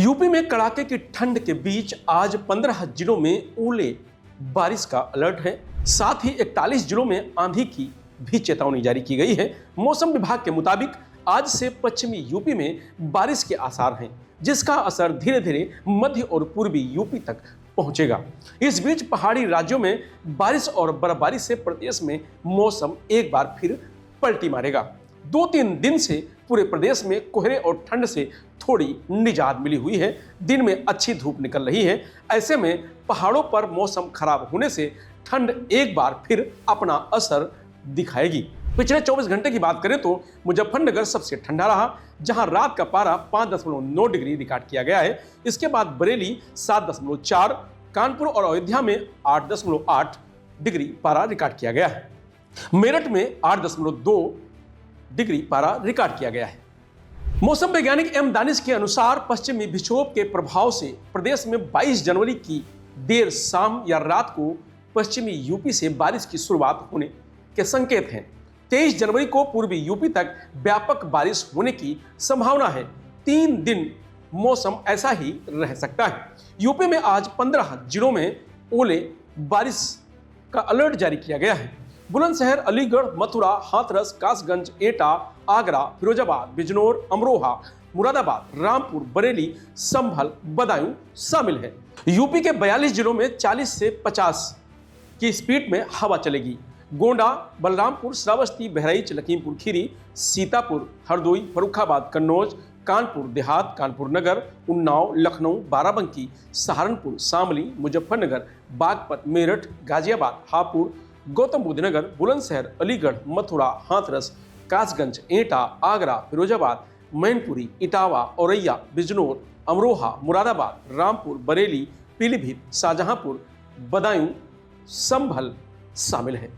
UP में कड़ाके की ठंड के बीच आज 15 जिलों में ओले बारिश का अलर्ट है। साथ ही 41 जिलों में आंधी की भी चेतावनी जारी की गई है। मौसम विभाग के मुताबिक आज से पश्चिमी यूपी में बारिश के आसार हैं, जिसका असर धीरे धीरे मध्य और पूर्वी यूपी तक पहुंचेगा। इस बीच पहाड़ी राज्यों में बारिश और बर्फबारी से प्रदेश में मौसम एक बार फिर पलटी मारेगा। 2-3 दिन से पूरे प्रदेश में कोहरे और ठंड से थोड़ी निजात मिली हुई है। दिन में अच्छी धूप निकल रही है। ऐसे में पहाड़ों पर मौसम खराब होने से ठंड एक बार फिर अपना असर दिखाएगी। पिछले 24 घंटे की बात करें तो मुजफ्फरनगर सबसे ठंडा रहा, जहां रात का पारा 5.9 डिग्री रिकॉर्ड किया गया है। इसके बाद बरेली 7.4, कानपुर और अयोध्या में 8.8 डिग्री पारा रिकॉर्ड किया गया है। मेरठ में 8.2 डिग्री पारा रिकॉर्ड किया गया है। मौसम वैज्ञानिक एम दानिश के अनुसार पश्चिमी विक्षोभ के प्रभाव से प्रदेश में 22 जनवरी की देर शाम या रात को पश्चिमी यूपी से बारिश की शुरुआत होने के संकेत हैं। 23 जनवरी को पूर्वी यूपी तक व्यापक बारिश होने की संभावना है। 3 दिन मौसम ऐसा ही रह सकता है। यूपी में आज 15 जिलों में ओले बारिश का अलर्ट जारी किया गया है। बुलंदशहर, अलीगढ़, मथुरा, हाथरस, कासगंज, एटा, आगरा, फिरोजाबाद, बिजनौर, अमरोहा, मुरादाबाद, रामपुर, बरेली, संभल, बदायूं शामिल है। यूपी के 42 जिलों में 40 से 50 की स्पीड में हवा चलेगी। गोंडा, बलरामपुर, श्रावस्ती, बहराइच, लखीमपुर खीरी, सीतापुर, हरदोई, फर्रुखाबाद, कन्नौज, कानपुर देहात, कानपुर नगर, उन्नाव, लखनऊ, बाराबंकी, सहारनपुर, शामली, मुजफ्फरनगर, बागपत, मेरठ, गाजियाबाद, हापुड़, गौतम बुद्ध नगर, बुलंदशहर, अलीगढ़, मथुरा, हाथरस, कासगंज, एटा, आगरा, फिरोजाबाद, मैनपुरी, इटावा, औरैया, बिजनौर, अमरोहा, मुरादाबाद, रामपुर, बरेली, पीलीभीत, शाहजहांपुर, बदायूं, संभल शामिल है।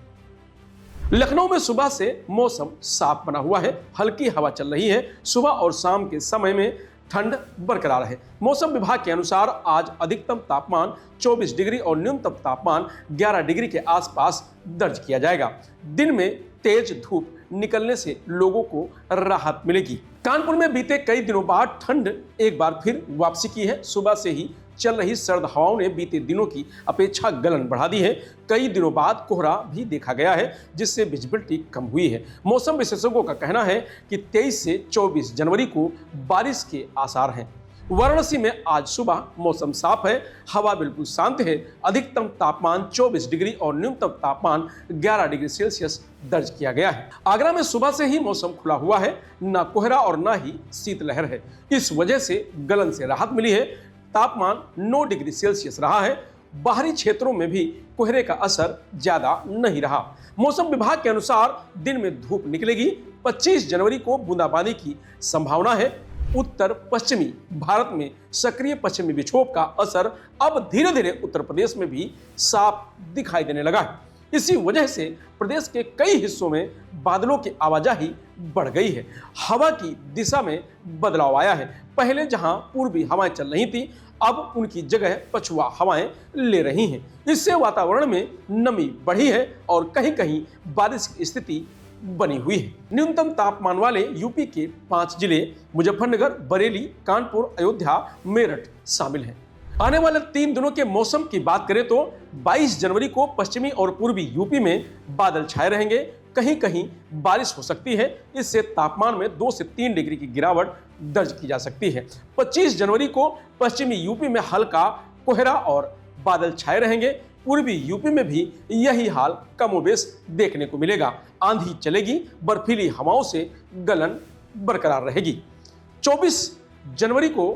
लखनऊ में सुबह से मौसम साफ बना हुआ है। हल्की हवा चल रही है। सुबह और शाम के समय में ठंड बरकरार है। मौसम विभाग के अनुसार आज अधिकतम तापमान 24 डिग्री और न्यूनतम तापमान 11 डिग्री के आसपास दर्ज किया जाएगा। दिन में तेज धूप निकलने से लोगों को राहत मिलेगी। कानपुर में बीते कई दिनों बाद ठंड एक बार फिर वापसी की है। सुबह से ही चल रही सर्द हवाओं ने बीते दिनों की अपेक्षा गलन बढ़ा दी है। कई दिनों बाद कोहरा भी देखा गया है, जिससे विजिबिलिटी कम हुई है। मौसम विशेषज्ञों का कहना है कि 23 से 24 जनवरी को बारिश के आसार हैं। वाराणसी में आज सुबह मौसम साफ है। हवा बिल्कुल शांत है। अधिकतम तापमान 24 डिग्री और न्यूनतम तापमान 11 डिग्री सेल्सियस दर्ज किया गया है। आगरा में सुबह से ही मौसम खुला हुआ है। न कोहरा और न ही शीतलहर है। इस वजह से गलन से राहत मिली है। तापमान 9 डिग्री सेल्सियस रहा है। बाहरी क्षेत्रों में भी कोहरे का असर ज्यादा नहीं रहा। मौसम विभाग के अनुसार दिन में धूप निकलेगी। 25 जनवरी को बूंदाबांदी की संभावना है। उत्तर पश्चिमी भारत में सक्रिय पश्चिमी विक्षोभ का असर अब धीरे धीरे उत्तर प्रदेश में भी साफ दिखाई देने लगा है। इसी वजह से प्रदेश के कई हिस्सों में बादलों की आवाजाही बढ़ गई है। हवा की दिशा में बदलाव आया है। पहले जहां पूर्वी हवाएं चल रही थी, अब उनकी जगह पछुआ हवाएं ले रही हैं। इससे वातावरण में नमी बढ़ी है और कहीं कहीं बारिश की स्थिति बनी हुई है। न्यूनतम तापमान वाले यूपी के 5 जिले मुजफ्फरनगर, बरेली, कानपुर, अयोध्या, मेरठ शामिल हैं। आने वाले 3 दिनों के मौसम की बात करें तो 22 जनवरी को पश्चिमी और पूर्वी यूपी में बादल छाए रहेंगे। कहीं कहीं बारिश हो सकती है। इससे तापमान में 2 से 3 डिग्री की गिरावट दर्ज की जा सकती है। 25 जनवरी को पश्चिमी यूपी में हल्का कोहरा और बादल छाए रहेंगे। पूर्वी यूपी में भी यही हाल कमोबेश देखने को मिलेगा। आंधी चलेगी। बर्फीली हवाओं से गलन बरकरार रहेगी। 24 जनवरी को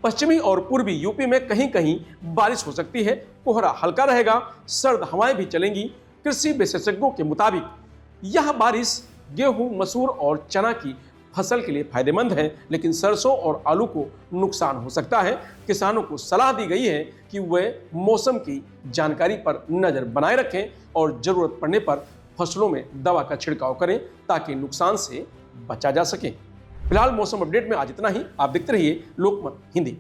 पश्चिमी और पूर्वी यूपी में कहीं कहीं बारिश हो सकती है। कोहरा हल्का रहेगा। सर्द हवाएं भी चलेंगी। कृषि विशेषज्ञों के मुताबिक यह बारिश गेहूं, मसूर और चना की फसल के लिए फायदेमंद है, लेकिन सरसों और आलू को नुकसान हो सकता है। किसानों को सलाह दी गई है कि वे मौसम की जानकारी पर नजर बनाए रखें और जरूरत पड़ने पर फसलों में दवा का छिड़काव करें, ताकि नुकसान से बचा जा सके। फिलहाल मौसम अपडेट में आज इतना ही। आप देखते रहिए लोकमत हिंदी।